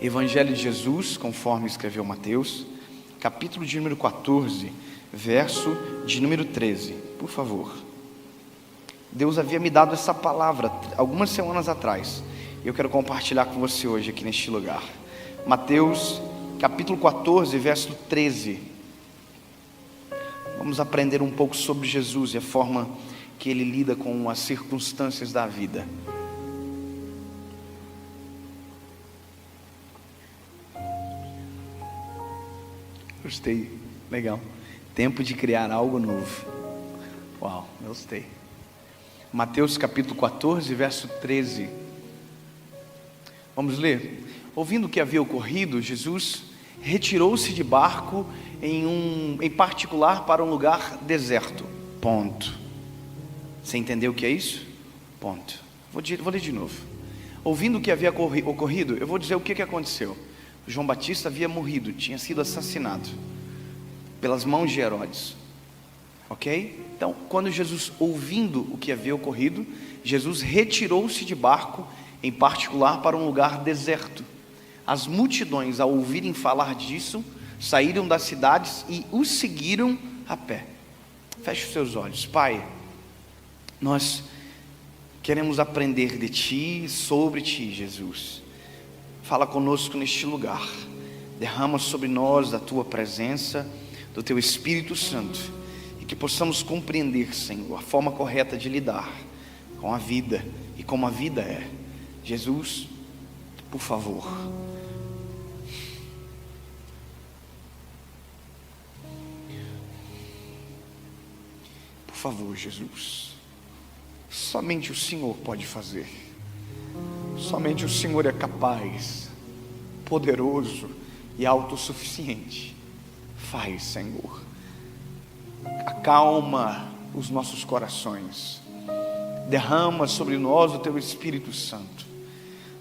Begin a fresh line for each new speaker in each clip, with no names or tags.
Evangelho de Jesus, conforme escreveu Mateus, capítulo de número 14, verso de número 13, por favor. Deus havia me dado essa palavra algumas semanas atrás, e eu quero compartilhar com você hoje aqui neste lugar. Mateus, capítulo 14, verso 13. Vamos aprender um pouco sobre Jesus e a forma que Ele lida com as circunstâncias da vida. Gostei, legal. Tempo de criar algo novo. Uau, gostei. Mateus capítulo 14, verso 13. Vamos ler. Ouvindo o que havia ocorrido, Jesus retirou-se de barco em particular para um lugar deserto. Ponto. Você entendeu o que é isso? Ponto. Vou ler de novo. Ouvindo o que havia ocorrido, eu vou dizer o que aconteceu. João Batista havia morrido, tinha sido assassinado pelas mãos de Herodes. Ok? Então, quando Jesus, ouvindo o que havia ocorrido, Jesus retirou-se de barco, em particular para um lugar deserto. As multidões, ao ouvirem falar disso, saíram das cidades e o seguiram a pé. Feche os seus olhos. Pai, nós queremos aprender de Ti, sobre Ti, Jesus. Fala conosco neste lugar, derrama sobre nós a Tua presença, do Teu Espírito Santo, e que possamos compreender, Senhor, a forma correta de lidar com a vida e como a vida é. Jesus, por favor. Por favor, Jesus. Somente o Senhor pode fazer. Somente o Senhor é capaz, poderoso e autossuficiente. Faz, Senhor. Acalma os nossos corações. Derrama sobre nós o Teu Espírito Santo.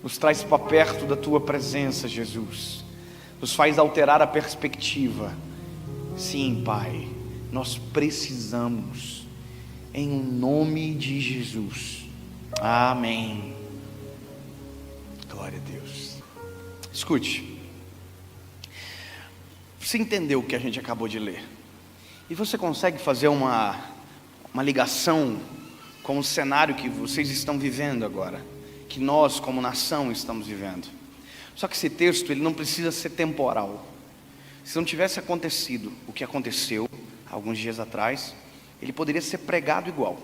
Nos traz para perto da Tua presença, Jesus. Nos faz alterar a perspectiva. Sim, Pai, nós precisamos. Em nome de Jesus. Amém. Glória a Deus. Escute. Você entendeu o que a gente acabou de ler? E você consegue fazer uma ligação com o cenário que vocês estão vivendo agora, que nós como nação estamos vivendo? Só que esse texto, ele não precisa ser temporal. Se não tivesse acontecido o que aconteceu alguns dias atrás, ele poderia ser pregado igual.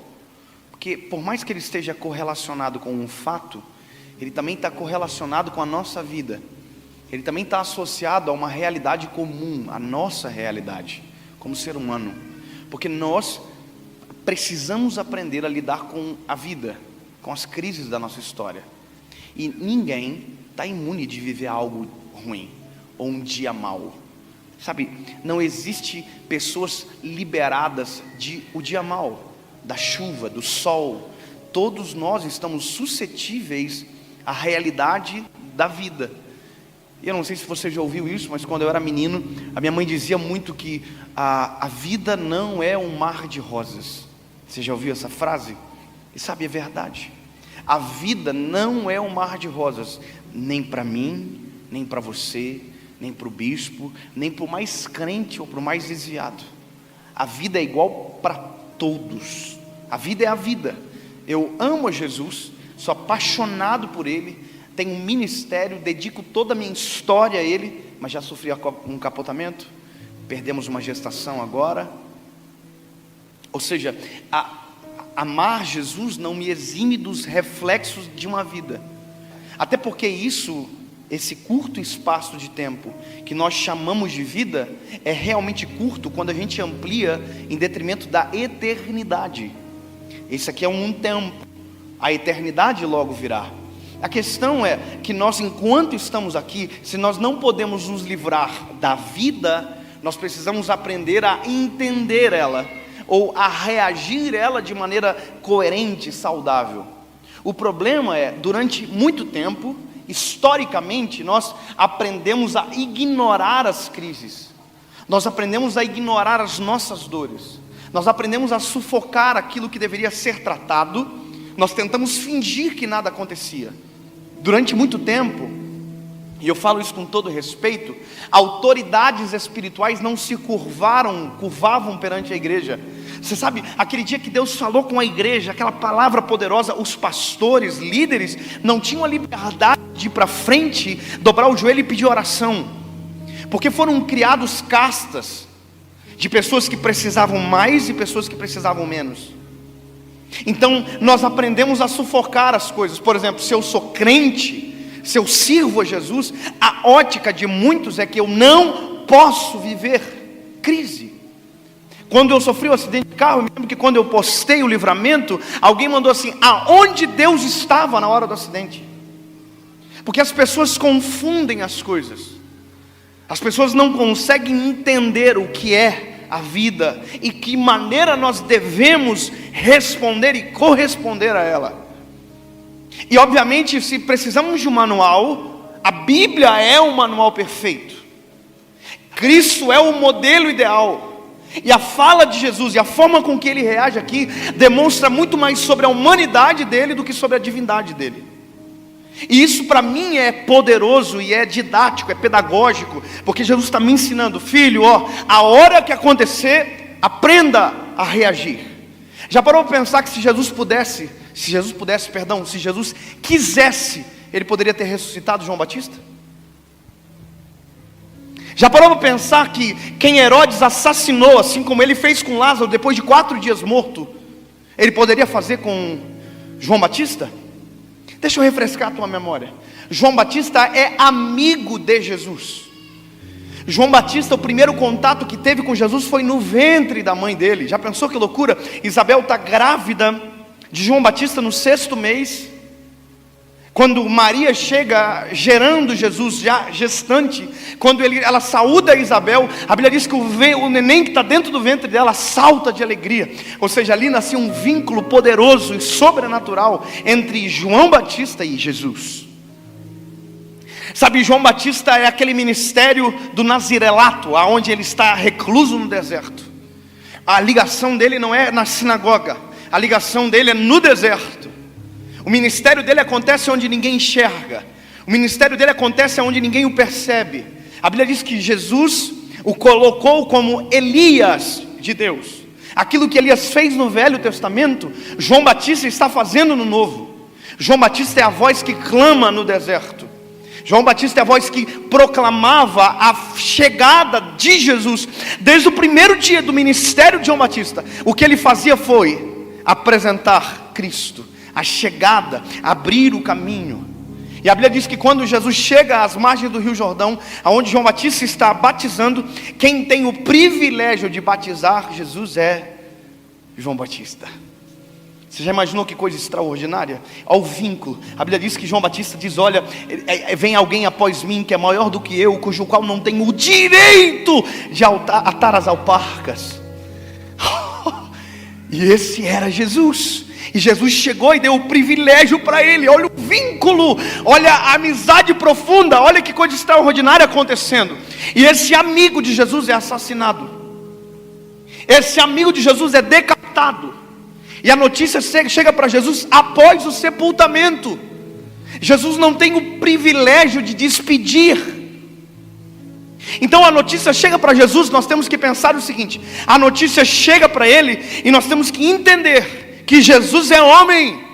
Porque por mais que ele esteja correlacionado com um fato, ele também está correlacionado com a nossa vida. Ele também está associado a uma realidade comum, a nossa realidade, como ser humano. Porque nós precisamos aprender a lidar com a vida, com as crises da nossa história. E ninguém está imune de viver algo ruim, ou um dia mau. Sabe, não existe pessoas liberadas de o dia mau, da chuva, do sol. Todos nós estamos suscetíveis à realidade da vida. Eu não sei se você já ouviu isso, mas quando eu era menino, a minha mãe dizia muito que a vida não é um mar de rosas. Você já ouviu essa frase? E sabe, é verdade. A vida não é um mar de rosas, nem para mim, nem para você, nem para o bispo, nem para o mais crente ou para o mais desviado. A vida é igual para todos. A vida é a vida. Eu amo a Jesus, sou apaixonado por Ele, tenho um ministério, dedico toda a minha história a Ele, mas já sofri um capotamento, perdemos uma gestação agora. Ou seja, amar Jesus não me exime dos reflexos de uma vida. Até porque esse curto espaço de tempo que nós chamamos de vida, é realmente curto quando a gente amplia em detrimento da eternidade. Esse aqui é um tempo, a eternidade logo virá. A questão é que nós, enquanto estamos aqui, se nós não podemos nos livrar da vida, nós precisamos aprender a entender ela, ou a reagir ela de maneira coerente, saudável. O problema é, durante muito tempo, historicamente, nós aprendemos a ignorar as crises, nós aprendemos a ignorar as nossas dores, nós aprendemos a sufocar aquilo que deveria ser tratado, nós tentamos fingir que nada acontecia. Durante muito tempo, e eu falo isso com todo respeito, autoridades espirituais não se curvavam perante a igreja. Você sabe, aquele dia que Deus falou com a igreja, aquela palavra poderosa, os pastores, líderes, não tinham a liberdade de ir para frente, dobrar o joelho e pedir oração, porque foram criados castas, de pessoas que precisavam mais e pessoas que precisavam menos. Então nós aprendemos a sufocar as coisas. Por exemplo, se eu sou crente, se eu sirvo a Jesus, a ótica de muitos é que eu não posso viver crise. Quando eu sofri um acidente de carro, eu me lembro que quando eu postei o livramento, alguém mandou assim: aonde Deus estava na hora do acidente? Porque as pessoas confundem as coisas. As pessoas não conseguem entender o que é a vida e que maneira nós devemos responder e corresponder a ela. E obviamente, se precisamos de um manual, a Bíblia é um manual perfeito. Cristo é o modelo ideal. E a fala de Jesus e a forma com que ele reage aqui demonstra muito mais sobre a humanidade dele do que sobre a divindade dele. E isso para mim é poderoso e é didático, é pedagógico, porque Jesus está me ensinando: filho, a hora que acontecer, aprenda a reagir. Já parou para pensar que se Jesus quisesse, ele poderia ter ressuscitado João Batista? Já parou para pensar que quem Herodes assassinou, assim como ele fez com Lázaro depois de 4 dias morto, ele poderia fazer com João Batista? Deixa eu refrescar a tua memória. João Batista é amigo de Jesus. João Batista, o primeiro contato que teve com Jesus foi no ventre da mãe dele. Já pensou que loucura? Isabel está grávida de João Batista no 6º mês. Quando Maria chega gerando Jesus, já gestante, quando ela saúda Isabel, a Bíblia diz que o neném que está dentro do ventre dela salta de alegria. Ou seja, ali nascia um vínculo poderoso e sobrenatural entre João Batista e Jesus. Sabe, João Batista é aquele ministério do nazirelato, aonde ele está recluso no deserto. A ligação dele não é na sinagoga, a ligação dele é no deserto. O ministério dele acontece onde ninguém enxerga. O ministério dele acontece onde ninguém o percebe. A Bíblia diz que Jesus o colocou como Elias de Deus. Aquilo que Elias fez no Velho Testamento, João Batista está fazendo no Novo. João Batista é a voz que clama no deserto. João Batista é a voz que proclamava a chegada de Jesus. Desde o primeiro dia do ministério de João Batista, o que ele fazia foi apresentar Cristo, a chegada, abrir o caminho. E a Bíblia diz que quando Jesus chega às margens do Rio Jordão, aonde João Batista está batizando, quem tem o privilégio de batizar Jesus é João Batista. Você já imaginou que coisa extraordinária? Olha o vínculo. A Bíblia diz que João Batista diz: olha, vem alguém após mim que é maior do que eu, cujo qual não tenho o direito de atar as alparcas. E esse era Jesus. E Jesus chegou e deu o privilégio para ele. Olha o vínculo, olha a amizade profunda, olha que coisa extraordinária acontecendo. E esse amigo de Jesus é assassinado. Esse amigo de Jesus é decapitado. E a notícia chega para Jesus após o sepultamento. Jesus não tem o privilégio de despedir. Então a notícia chega para Jesus, nós temos que pensar o seguinte: a notícia chega para ele e nós temos que entender que Jesus é homem.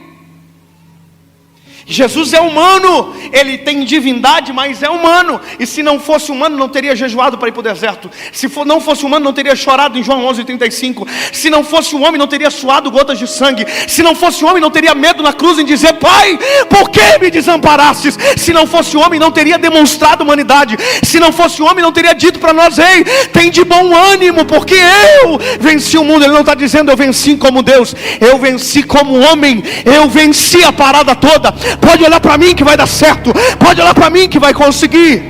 Jesus é humano, ele tem divindade, mas é humano. E se não fosse humano, não teria jejuado para ir para o deserto. Se não fosse humano, não teria chorado em João 11:35. Se não fosse um homem, não teria suado gotas de sangue. Se não fosse homem, não teria medo na cruz em dizer: Pai, por que me desamparastes? Se não fosse homem, não teria demonstrado humanidade. Se não fosse homem, não teria dito para nós: ei, tem de bom ânimo, porque eu venci o mundo. Ele não está dizendo: eu venci como Deus, eu venci como homem, eu venci a parada toda. Pode olhar para mim que vai dar certo. Pode olhar para mim que vai conseguir.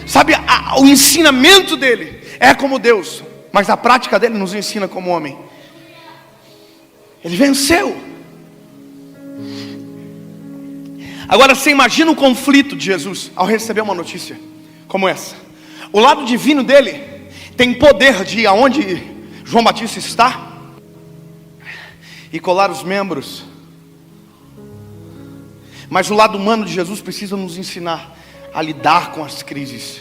Sabe, o ensinamento dele é como Deus, mas a prática dele nos ensina como homem. Ele venceu. Agora você imagina o conflito de Jesus ao receber uma notícia como essa. O lado divino dele tem poder de ir aonde João Batista está e colar os membros. Mas o lado humano de Jesus precisa nos ensinar a lidar com as crises.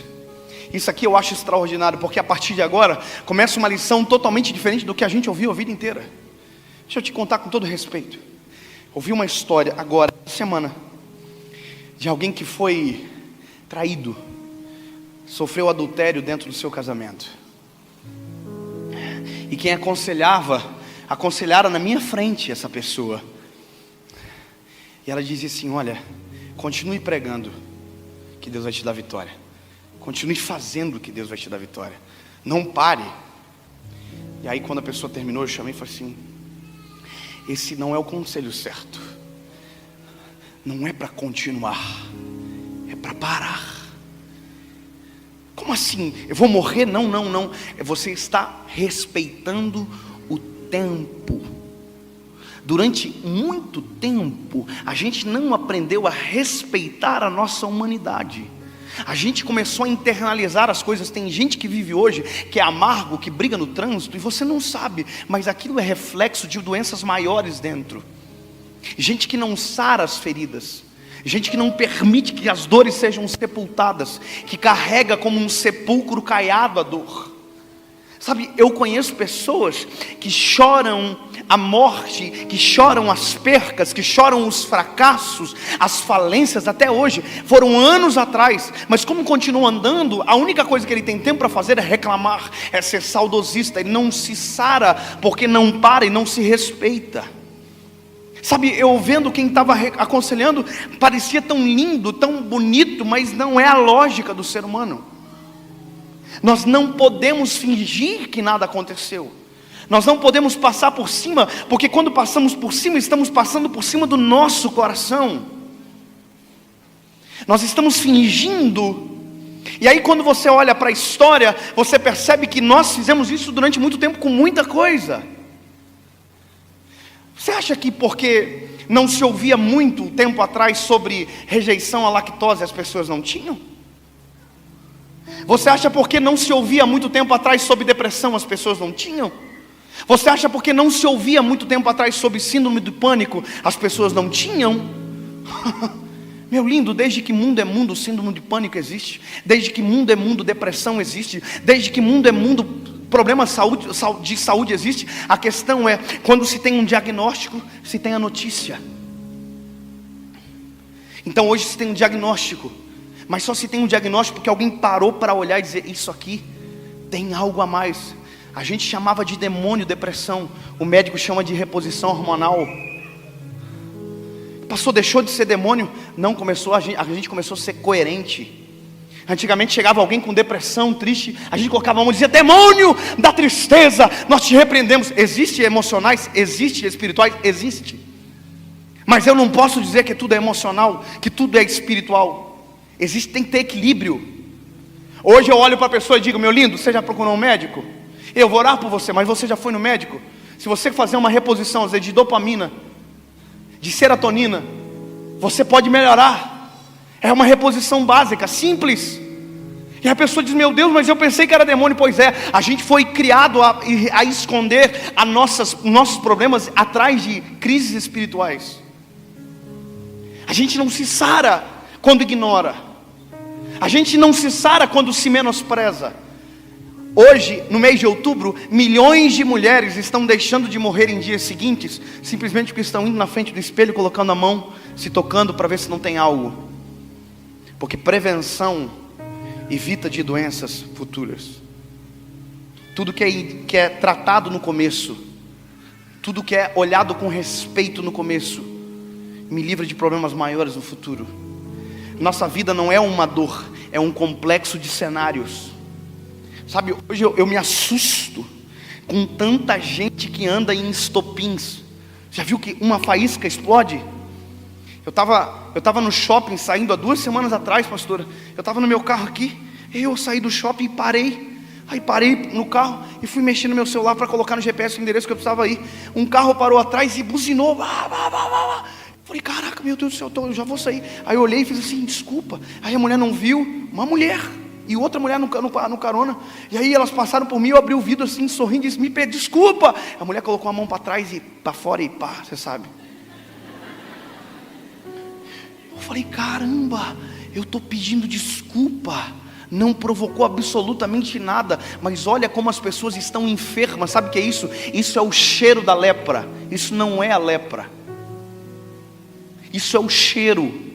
Isso aqui eu acho extraordinário, porque a partir de agora começa uma lição totalmente diferente do que a gente ouviu a vida inteira. Deixa eu te contar com todo respeito. Ouvi uma história agora, semana, de alguém que foi traído, sofreu adultério dentro do seu casamento. E quem aconselhara na minha frente essa pessoa. E ela dizia assim: olha, continue pregando, que Deus vai te dar vitória. Continue fazendo, que Deus vai te dar vitória. Não pare. E aí quando a pessoa terminou, eu chamei e falei assim: esse não é o conselho certo. Não é para continuar, é para parar. Como assim? Eu vou morrer? Não. Você está respeitando o tempo. Durante muito tempo, a gente não aprendeu a respeitar a nossa humanidade. A gente começou a internalizar as coisas. Tem gente que vive hoje, que é amargo, que briga no trânsito, e você não sabe, mas aquilo é reflexo de doenças maiores dentro. Gente que não sara as feridas, gente que não permite que as dores sejam sepultadas, que carrega como um sepulcro caiado a dor. Sabe, eu conheço pessoas que choram a morte, que choram as percas, que choram os fracassos, as falências até hoje. Foram anos atrás, mas como continua andando, a única coisa que ele tem tempo para fazer é reclamar, é ser saudosista. Ele não se sara porque não para e não se respeita. Sabe, eu vendo quem estava aconselhando, parecia tão lindo, tão bonito, mas não é a lógica do ser humano. Nós não podemos fingir que nada aconteceu. Nós não podemos passar por cima, porque quando passamos por cima, estamos passando por cima do nosso coração. Nós estamos fingindo. E aí quando você olha para a história, você percebe que nós fizemos isso durante muito tempo com muita coisa. Você acha que porque não se ouvia muito tempo atrás sobre rejeição à lactose, as pessoas não tinham? Você acha porque não se ouvia muito tempo atrás sobre depressão, as pessoas não tinham? Você acha porque não se ouvia muito tempo atrás sobre síndrome do pânico, as pessoas não tinham? Meu lindo, desde que mundo é mundo, síndrome de pânico existe. Desde que mundo é mundo, depressão existe. Desde que mundo é mundo, problema de saúde existe. A questão é, quando se tem um diagnóstico, se tem a notícia. Então hoje se tem um diagnóstico, mas só se tem um diagnóstico porque alguém parou para olhar e dizer: isso aqui tem algo a mais. A gente chamava de demônio depressão, o médico chama de reposição hormonal. Passou, deixou de ser demônio? Não, a gente começou a ser coerente. Antigamente chegava alguém com depressão, triste, a gente colocava a mão e dizia: demônio da tristeza, nós te repreendemos. Existe emocionais, existe espirituais, existe. Mas eu não posso dizer que tudo é emocional, que tudo é espiritual. Existe, tem que ter equilíbrio. Hoje eu olho para a pessoa e digo: meu lindo, você já procurou um médico? Eu vou orar por você, mas você já foi no médico? Se você fazer uma reposição, às vezes, de dopamina, de serotonina, você pode melhorar. É uma reposição básica, simples. E a pessoa diz: meu Deus, mas eu pensei que era demônio. Pois é, a gente foi criado a esconder nossos problemas atrás de crises espirituais. A gente não se sara quando ignora. A gente não se sara quando se menospreza. Hoje, no mês de outubro, milhões de mulheres estão deixando de morrer em dias seguintes, simplesmente porque estão indo na frente do espelho, colocando a mão, se tocando para ver se não tem algo. Porque prevenção evita de doenças futuras. Tudo que é tratado no começo, tudo que é olhado com respeito no começo, me livra de problemas maiores no futuro. Nossa vida não é uma dor, é um complexo de cenários. Sabe, hoje eu me assusto com tanta gente que anda em estopins. Já viu que uma faísca explode? Eu estava no shopping saindo há 2 semanas atrás, pastora. Eu estava no meu carro aqui, eu saí do shopping e parei. Aí parei no carro e fui mexer no meu celular para colocar no GPS o endereço que eu precisava ir. Um carro parou atrás e buzinou. Falei: caraca, meu Deus do céu, eu já vou sair. Aí eu olhei e fiz assim: desculpa. Aí a mulher não viu, uma mulher e outra mulher no carona. E aí elas passaram por mim, eu abri o vidro assim, sorrindo e disse: me pede desculpa. A mulher colocou a mão para trás e para fora e pá, você sabe. falei, caramba, eu estou pedindo desculpa, não provocou absolutamente nada, mas olha como as pessoas estão enfermas. Sabe o que é isso? Isso é o cheiro da lepra. Isso não é a lepra, isso é o cheiro.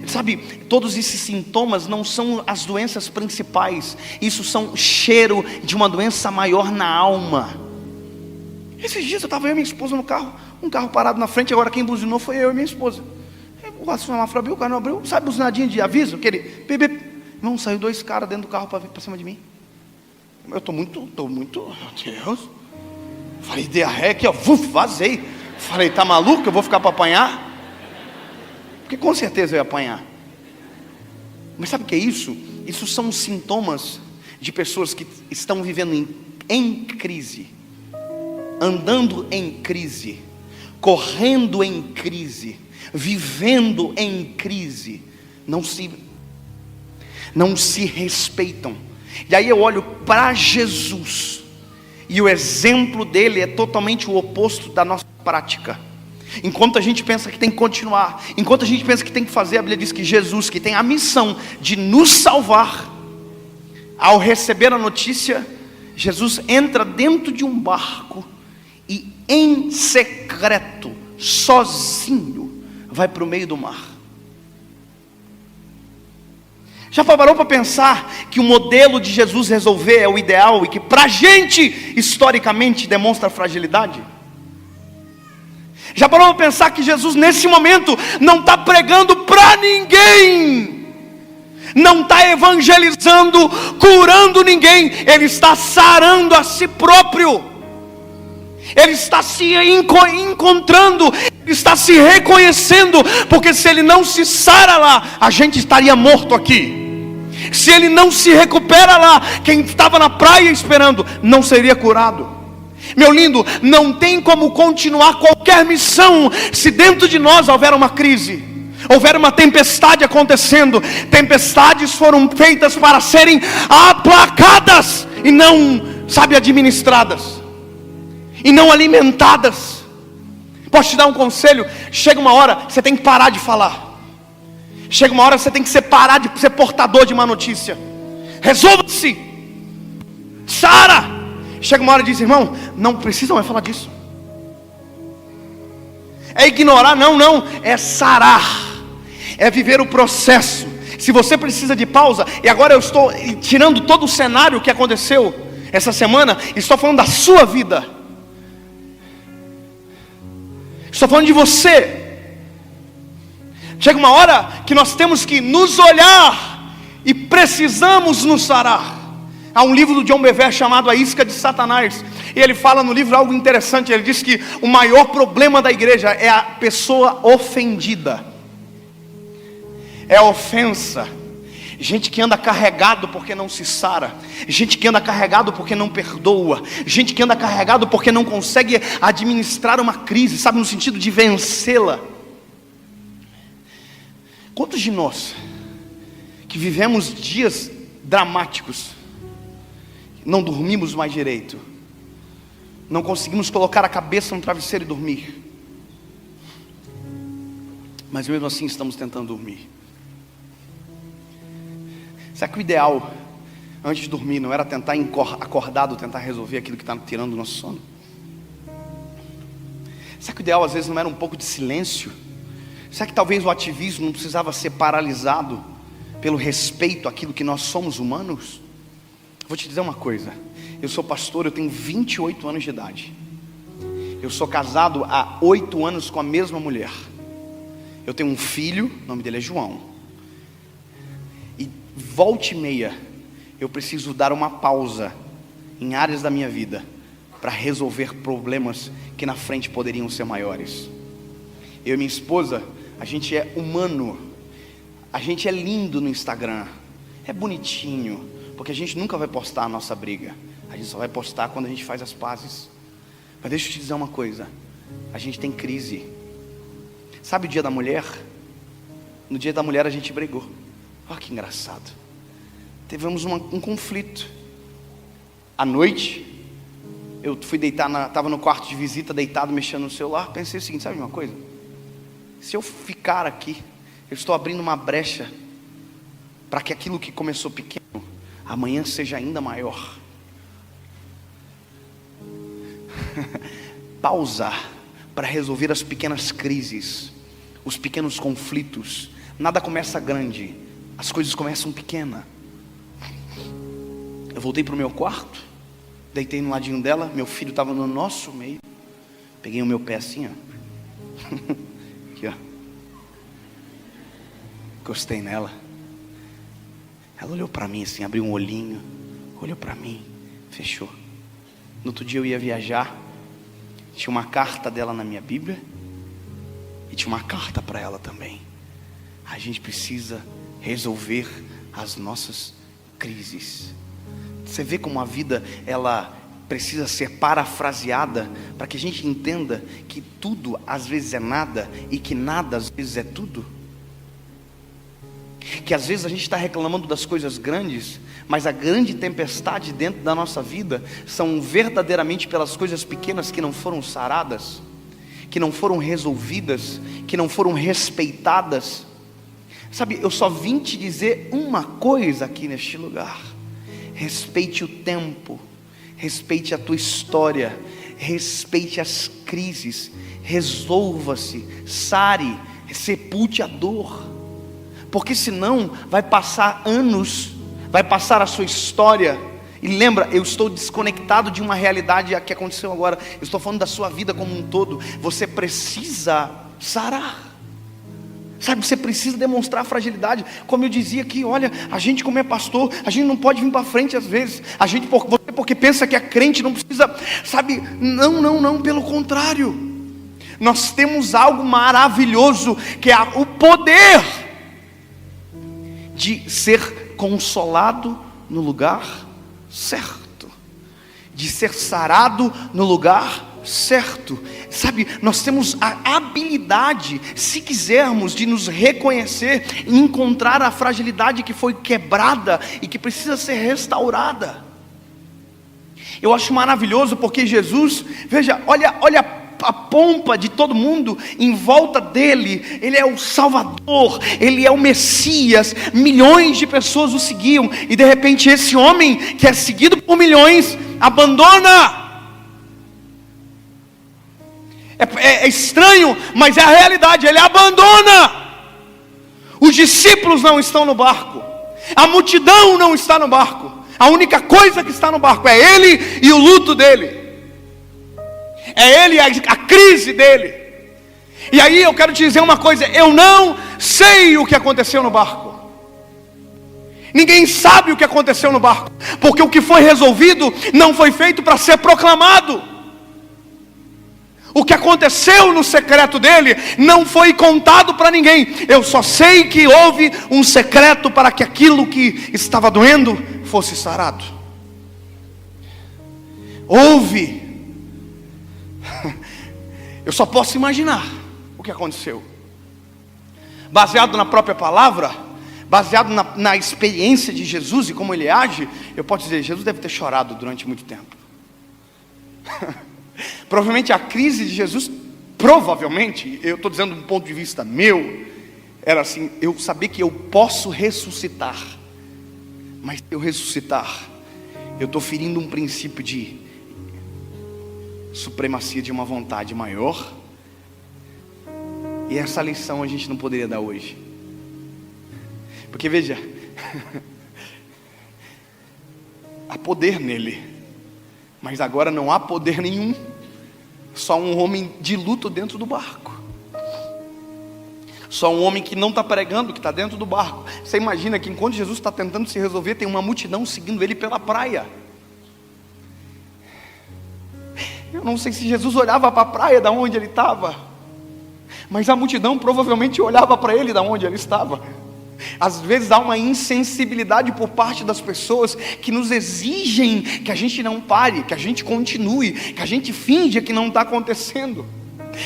Sabe, todos esses sintomas não são as doenças principais, isso são cheiro de uma doença maior na alma. Esses dias eu estava eu e minha esposa no carro, um carro parado na frente, agora quem buzinou foi eu e minha esposa. O semáforo abriu, o carro não abriu, sabe buzinadinha de aviso? Aquele bebê. Não, saiu dois caras dentro do carro para vir para cima de mim. Eu estou muito, meu Deus. Falei, dei a ré aqui, ó, vazei. Falei, tá maluco? Eu vou ficar para apanhar? Porque com certeza eu ia apanhar. Mas sabe o que é isso? Isso são sintomas de pessoas que estão vivendo em crise, andando em crise, correndo em crise, vivendo em crise, não se respeitam. E aí eu olho para Jesus, e o exemplo dele é totalmente o oposto da nossa prática. Enquanto a gente pensa que tem que continuar, enquanto a gente pensa que tem que fazer, a Bíblia diz que Jesus, que tem a missão de nos salvar, ao receber a notícia, Jesus entra dentro de um barco e em secreto, sozinho, vai para o meio do mar. Já parou para pensar que o modelo de Jesus resolver é o ideal e que para a gente, historicamente, demonstra fragilidade? Já parou para pensar que Jesus nesse momento não está pregando para ninguém, não está evangelizando, curando ninguém, Ele está sarando a si próprio, Ele está se encontrando, Ele está se reconhecendo, porque se Ele não se sara lá, a gente estaria morto aqui. Se Ele não se recupera lá, quem estava na praia esperando não seria curado. Meu lindo, não tem como continuar qualquer missão se dentro de nós houver uma crise, houver uma tempestade acontecendo. Tempestades foram feitas para serem aplacadas e não, administradas, e não alimentadas. Posso te dar um conselho? Chega uma hora que você tem que parar de falar. Chega uma hora que você tem que parar de ser portador de uma notícia. Resolva-se, sara. Chega uma hora e diz, irmão, não precisa mais falar disso. É ignorar? Não, é sarar, é viver o processo. Se você precisa de pausa, e agora eu estou tirando todo o cenário que aconteceu essa semana, estou falando da sua vida, estou falando de você. Chega uma hora que nós temos que nos olhar e precisamos nos sarar. Há um livro do John Bevere chamado A Isca de Satanás, e ele fala no livro algo interessante. Ele diz que o maior problema da igreja é a pessoa ofendida, é a ofensa. Gente que anda carregado porque não se sara, gente que anda carregado porque não perdoa, gente que anda carregado porque não consegue administrar uma crise, no sentido de vencê-la. Quantos de nós que vivemos dias dramáticos, não dormimos mais direito, não conseguimos colocar a cabeça no travesseiro e dormir, mas mesmo assim estamos tentando dormir? Será que o ideal antes de dormir não era tentar acordado, tentar resolver aquilo que está tirando o nosso sono? Será que o ideal às vezes não era um pouco de silêncio? Será que talvez o ativismo não precisava ser paralisado pelo respeito àquilo que nós somos humanos? Vou te dizer uma coisa, eu sou pastor, eu tenho 28 anos de idade, eu sou casado há 8 anos com a mesma mulher, eu tenho um filho, o nome dele é João, e volta e meia, eu preciso dar uma pausa em áreas da minha vida, para resolver problemas que na frente poderiam ser maiores. Eu e minha esposa, a gente é humano, a gente é lindo no Instagram, é bonitinho, porque a gente nunca vai postar a nossa briga, a gente só vai postar quando a gente faz as pazes. Mas deixa eu te dizer uma coisa, a gente tem crise. Sabe o dia da mulher? No dia da mulher a gente brigou. Olha que engraçado. Tivemos um conflito. À noite, eu fui deitar, estava no quarto de visita, deitado, mexendo no celular. Pensei o seguinte, sabe uma coisa? Se eu ficar aqui, eu estou abrindo uma brecha para que aquilo que começou pequeno, amanhã seja ainda maior. Pausar para resolver as pequenas crises, os pequenos conflitos. Nada começa grande, as coisas começam pequenas. Eu voltei para o meu quarto, deitei no ladinho dela, meu filho estava no nosso meio. Peguei o meu pé assim, ó. Aqui, ó. Encostei nela. Ela olhou para mim assim, abriu um olhinho, olhou para mim, fechou. No outro dia eu ia viajar, tinha uma carta dela na minha Bíblia e tinha uma carta para ela também. A gente precisa resolver as nossas crises. Você vê como a vida, ela precisa ser parafraseada para que a gente entenda que tudo às vezes é nada e que nada às vezes é tudo. Que às vezes a gente está reclamando das coisas grandes, mas a grande tempestade dentro da nossa vida são verdadeiramente pelas coisas pequenas que não foram saradas, que não foram resolvidas, que não foram respeitadas. Sabe, eu só vim te dizer uma coisa aqui neste lugar: respeite o tempo, respeite a tua história, respeite as crises, resolva-se, sare, sepulte a dor. Porque senão vai passar anos, vai passar a sua história. E lembra, eu estou desconectado de uma realidade que aconteceu agora. Eu estou falando da sua vida como um todo. Você precisa sarar. Sabe, você precisa demonstrar fragilidade. Como eu dizia aqui, olha, a gente como é pastor, a gente não pode vir para frente às vezes. A gente, você porque pensa que é crente, não precisa, sabe, não, pelo contrário. Nós temos algo maravilhoso, que é o poder de ser consolado no lugar certo, de ser sarado no lugar certo. Sabe, nós temos a habilidade, se quisermos, de nos reconhecer e encontrar a fragilidade que foi quebrada e que precisa ser restaurada. Eu acho maravilhoso porque Jesus, veja, olha a pompa de todo mundo em volta dele. Ele é o Salvador, ele é o Messias. Milhões de pessoas o seguiam, e de repente esse homem que é seguido por milhões abandona. É estranho, mas é a realidade. Ele abandona. Os discípulos não estão no barco, a multidão não está no barco. A única coisa que está no barco é ele e o luto dele, é ele, a crise dele. E aí eu quero te dizer uma coisa: eu não sei o que aconteceu no barco. Ninguém sabe o que aconteceu no barco, porque o que foi resolvido não foi feito para ser proclamado. O que aconteceu no secreto dele não foi contado para ninguém. Eu só sei que houve um secreto para que aquilo que estava doendo fosse sarado. Houve. Eu só posso imaginar o que aconteceu. Baseado na própria palavra, baseado na experiência de Jesus e como ele age, eu posso dizer, Jesus deve ter chorado durante muito tempo. Provavelmente a crise de Jesus, provavelmente, eu estou dizendo de um ponto de vista meu, era assim: eu saber que eu posso ressuscitar, mas se eu ressuscitar, eu estou ferindo um princípio de supremacia de uma vontade maior. E essa lição a gente não poderia dar hoje, porque veja, há poder nele, mas agora não há poder nenhum. Só um homem de luto dentro do barco. Só um homem que não está pregando, que está dentro do barco. Você imagina que enquanto Jesus está tentando se resolver, tem uma multidão seguindo ele pela praia. Eu não sei se Jesus olhava para a praia da onde ele estava, mas a multidão provavelmente olhava para ele da onde ele estava. Às vezes há uma insensibilidade por parte das pessoas que nos exigem que a gente não pare, que a gente continue, que a gente finja que não está acontecendo.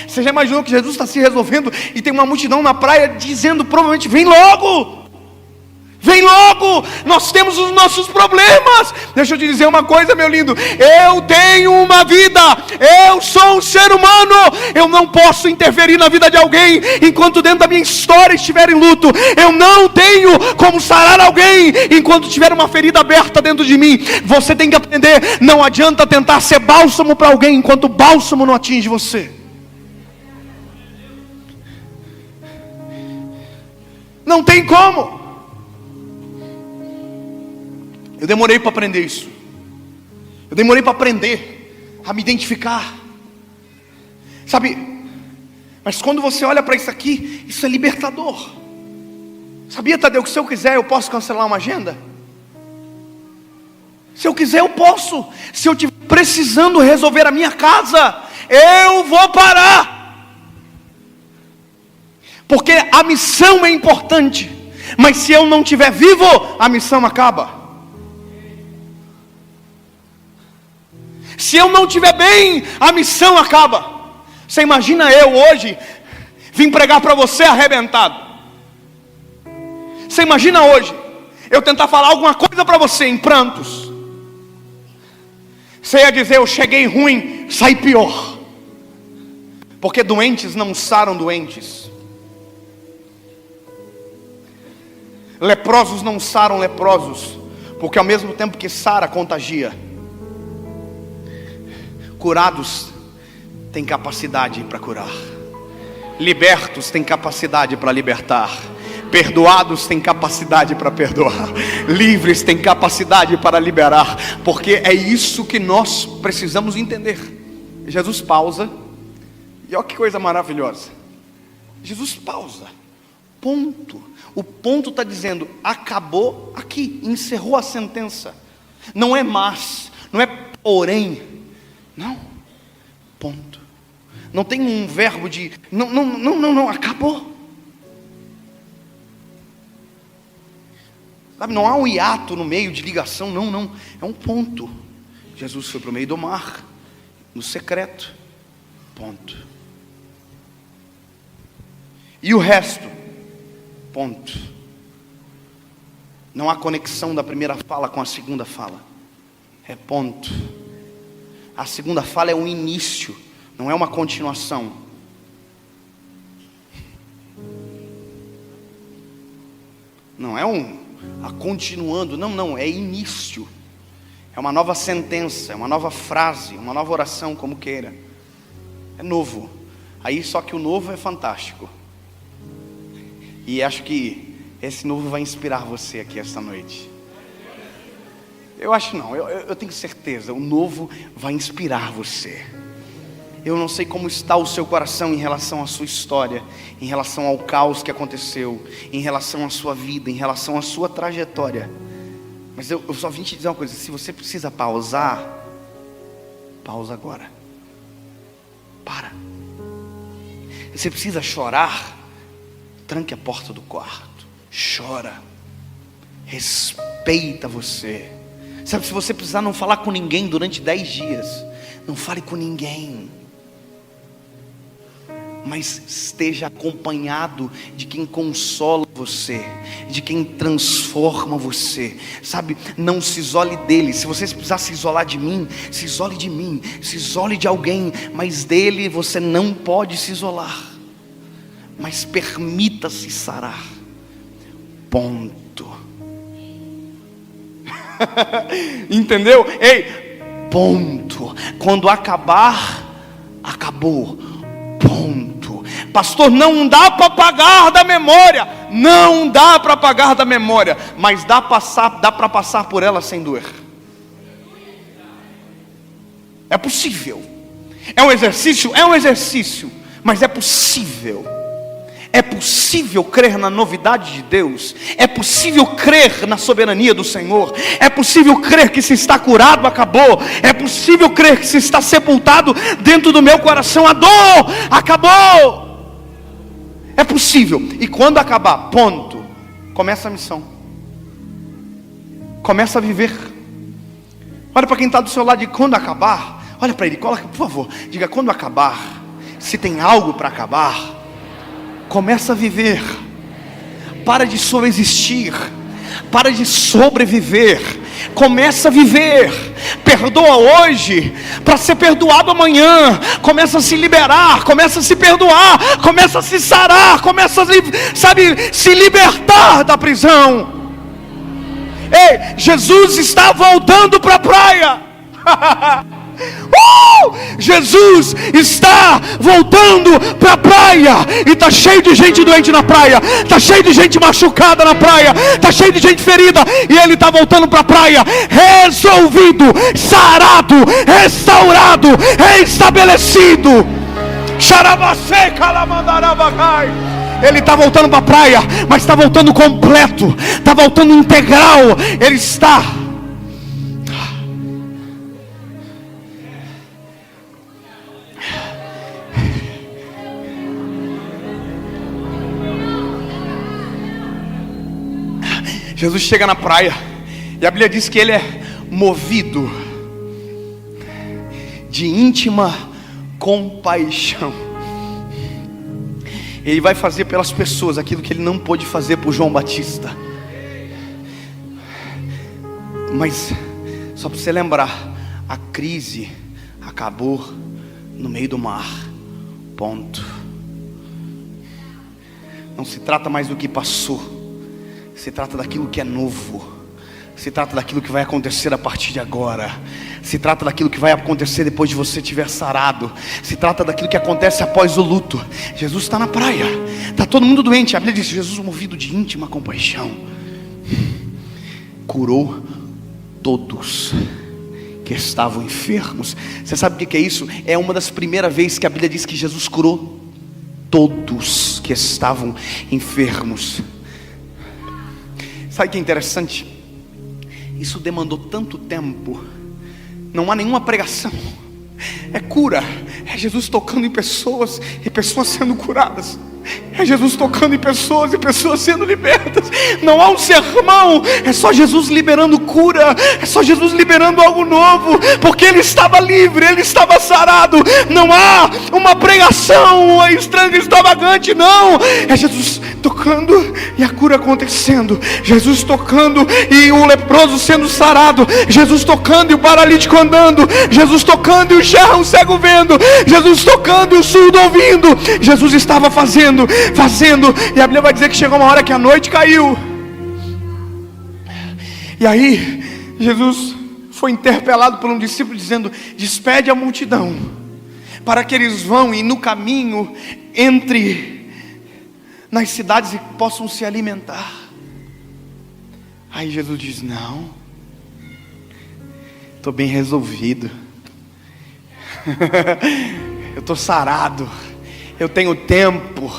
Você já imaginou que Jesus está se resolvendo e tem uma multidão na praia dizendo provavelmente: vem logo, Vem logo, nós temos os nossos problemas. Deixa eu te dizer uma coisa, meu lindo. Eu tenho uma vida, eu sou um ser humano. Eu não posso interferir na vida de alguém enquanto dentro da minha história estiver em luto. Eu não tenho como sarar alguém enquanto tiver uma ferida aberta dentro de mim. Você tem que aprender, não adianta tentar ser bálsamo para alguém enquanto o bálsamo não atinge você. Não tem como. Eu demorei para aprender isso. Eu demorei para aprender a me identificar. Sabe? Mas quando você olha para isso aqui, isso é libertador. Sabia, Tadeu, que se eu quiser eu posso cancelar uma agenda? Se eu quiser eu posso. Se eu estiver precisando resolver a minha casa, eu vou parar. Porque a missão é importante. Mas se eu não estiver vivo, a missão acaba. Se eu não estiver bem, a missão acaba. Você imagina eu hoje vim pregar para você arrebentado. Você imagina hoje eu tentar falar alguma coisa para você em prantos. Você ia dizer, eu cheguei ruim, saí pior. Porque doentes não saram doentes. Leprosos não saram leprosos. Porque ao mesmo tempo que sara, contagia. Curados têm capacidade para curar. Libertos têm capacidade para libertar. Perdoados têm capacidade para perdoar. Livres têm capacidade para liberar. Porque é isso que nós precisamos entender. Jesus pausa. E olha que coisa maravilhosa. Jesus pausa. Ponto. O ponto está dizendo, acabou aqui. Encerrou a sentença. Não é mas, não é porém. Não, ponto. Não tem um verbo de não, acabou. Sabe, não há um hiato no meio de ligação, não, é um ponto. Jesus foi para o meio do mar, no secreto, ponto. E o resto, ponto. Não há conexão da primeira fala com a segunda fala, é ponto. A segunda fala é um início, não é uma continuação. Não é a continuando, não, é início. É uma nova sentença, é uma nova frase, uma nova oração, como queira. É novo. Aí só que o novo é fantástico. E acho que esse novo vai inspirar você aqui esta noite. Eu acho não, eu tenho certeza, o novo vai inspirar você. Eu não sei como está o seu coração em relação à sua história, em relação ao caos que aconteceu, em relação à sua vida, em relação à sua trajetória. Mas eu só vim te dizer uma coisa, se você precisa pausar, pausa agora. Para. Se você precisa chorar, tranque a porta do quarto, chora, respeita você. Sabe, se você precisar não falar com ninguém durante 10 dias, não fale com ninguém. Mas esteja acompanhado de quem consola você, de quem transforma você. Sabe, não se isole dele. Se você precisar se isolar de mim, se isole de mim, se isole de alguém. Mas dele você não pode se isolar. Mas permita-se sarar. Ponto. Entendeu? Ei, ponto. Quando acabar, acabou. Ponto. Pastor, não dá para apagar da memória. Não dá para apagar da memória, mas dá para passar por ela sem doer. É possível. É um exercício, mas é possível. É possível crer na novidade de Deus. É possível crer na soberania do Senhor. É possível crer que se está curado, acabou. É possível crer que se está sepultado dentro do meu coração, a dor acabou. É possível. E quando acabar, ponto, começa a missão. Começa a viver. Olha para quem está do seu lado e quando acabar, olha para ele, coloca, por favor, diga, quando acabar, se tem algo para acabar, começa a viver. Para de só existir. para de sobreviver, começa a viver. Perdoa hoje, para ser perdoado amanhã. Começa a se liberar, começa a se perdoar, começa a se sarar, começa a, se libertar da prisão. Ei, Jesus está voltando para a praia. Jesus está voltando para a praia. E está cheio de gente doente na praia, está cheio de gente machucada na praia, está cheio de gente ferida. E Ele está voltando para a praia, resolvido, sarado, restaurado, restabelecido. Ele está voltando para a praia, mas está voltando completo, está voltando integral. Ele está. Jesus chega na praia, e a Bíblia diz que Ele é movido de íntima compaixão. Ele vai fazer pelas pessoas aquilo que Ele não pôde fazer por João Batista. Mas só para você lembrar, a crise acabou no meio do mar. Ponto. Não se trata mais do que passou, se trata daquilo que é novo. Se trata daquilo que vai acontecer a partir de agora. Se trata daquilo que vai acontecer depois de você tiver sarado. Se trata daquilo que acontece após o luto. Jesus está na praia, está todo mundo doente. A Bíblia diz: Jesus, movido de íntima compaixão, curou todos que estavam enfermos. Você sabe o que é isso? É uma das primeiras vezes que a Bíblia diz que Jesus curou todos que estavam enfermos. Sabe o que é interessante? Isso demandou tanto tempo. Não há nenhuma pregação, é cura, é Jesus tocando em pessoas e pessoas sendo curadas. É Jesus tocando em pessoas e pessoas sendo libertas. Não há um sermão, é só Jesus liberando cura, é só Jesus liberando algo novo, porque Ele estava livre, Ele estava sarado. Não há uma pregação estranha, extravagante, não. É Jesus tocando e a cura acontecendo. Jesus tocando e o leproso sendo sarado. Jesus tocando e o paralítico andando. Jesus tocando e o cego vendo. Jesus tocando e o surdo ouvindo. Jesus estava fazendo, e a Bíblia vai dizer que chegou uma hora que a noite caiu. E aí Jesus foi interpelado por um discípulo dizendo: despede a multidão, para que eles vão e no caminho entre nas cidades e possam se alimentar. Aí Jesus diz: não, estou bem resolvido. Eu estou sarado, eu tenho tempo.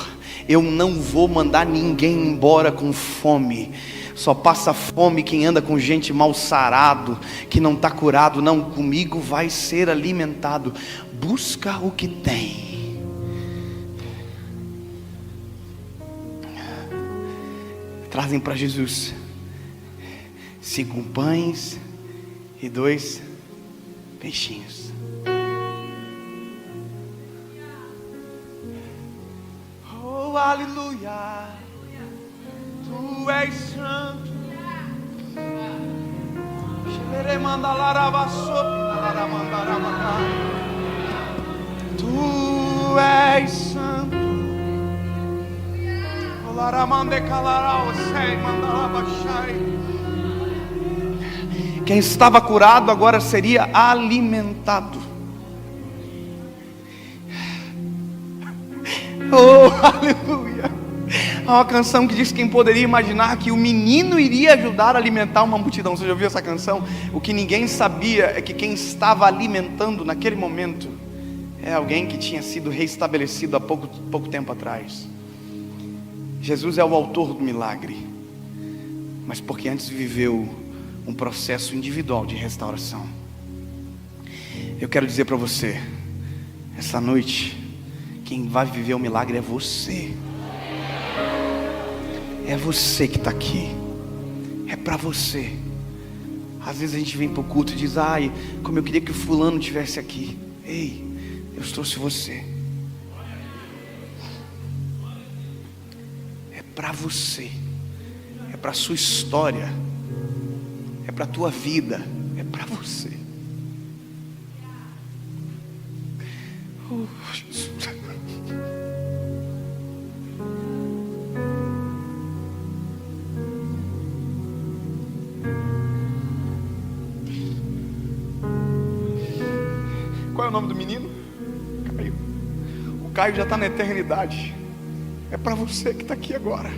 Eu não vou mandar ninguém embora com fome. Só passa fome quem anda com gente mal sarado, que não está curado. Não, comigo vai ser alimentado. Busca o que tem. Trazem para Jesus 5 pães e 2 peixinhos. Oh, aleluia, Tu és santo. Tu és santo. Quem estava curado agora seria alimentado. Oh, aleluia. Há uma canção que diz: quem poderia imaginar que o menino iria ajudar a alimentar uma multidão. Você já ouviu essa canção? O que ninguém sabia é que quem estava alimentando naquele momento é alguém que tinha sido reestabelecido há pouco tempo atrás. Jesus é o autor do milagre, mas porque antes viveu um processo individual de restauração. Eu quero dizer para você, essa noite, quem vai viver o milagre é você. É você que está aqui. É para você. Às vezes a gente vem para o culto e diz: ai, como eu queria que o fulano estivesse aqui. Ei, eu trouxe você. É para você. é para a sua história, é para a tua vida, é para você. Oh, Jesus. Qual é o nome do menino? Caio. O Caio já está na eternidade. É para você que está aqui agora.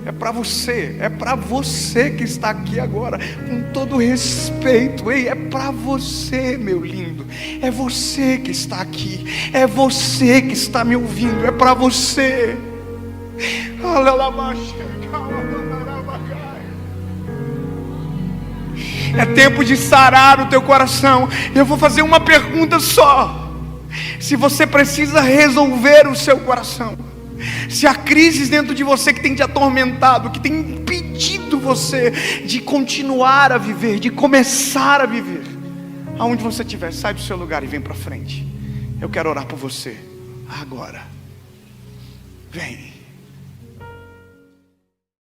É para você que está aqui agora, com todo respeito. Ei, é para você, meu lindo. É você que está aqui. É você que está me ouvindo. É para você. É tempo de sarar o teu coração. Eu vou fazer uma pergunta só. Se você precisa resolver o seu coração, se há crises dentro de você que tem te atormentado, que tem impedido você de continuar a viver, de começar a viver, aonde você estiver, sai do seu lugar e vem para frente. Eu quero orar por você agora. Vem.